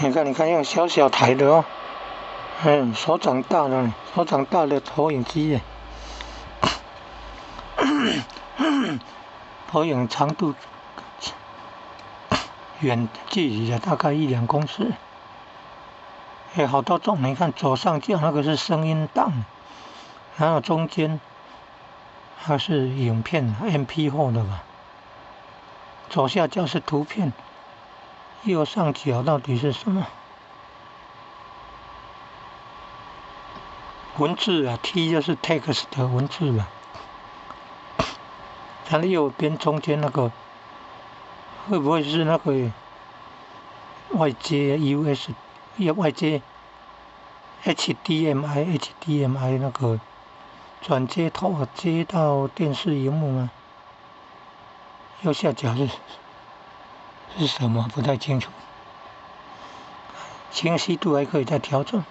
你看，用小小台的哦，手掌大的投影机耶，投影长度远距离的大概1-2公尺。好多种，你看左上角那个是声音档，然后中间它是影片 MP4 的吧，左下角是图片，右上角到底是什么？文字啊 ，T 就是 text 的文字吧。它的右边中间那个会不会是那个外接 外接 HDMI 那个转接头接到电视荧幕吗？右下角是什么？不太清楚。清晰度还可以再调整。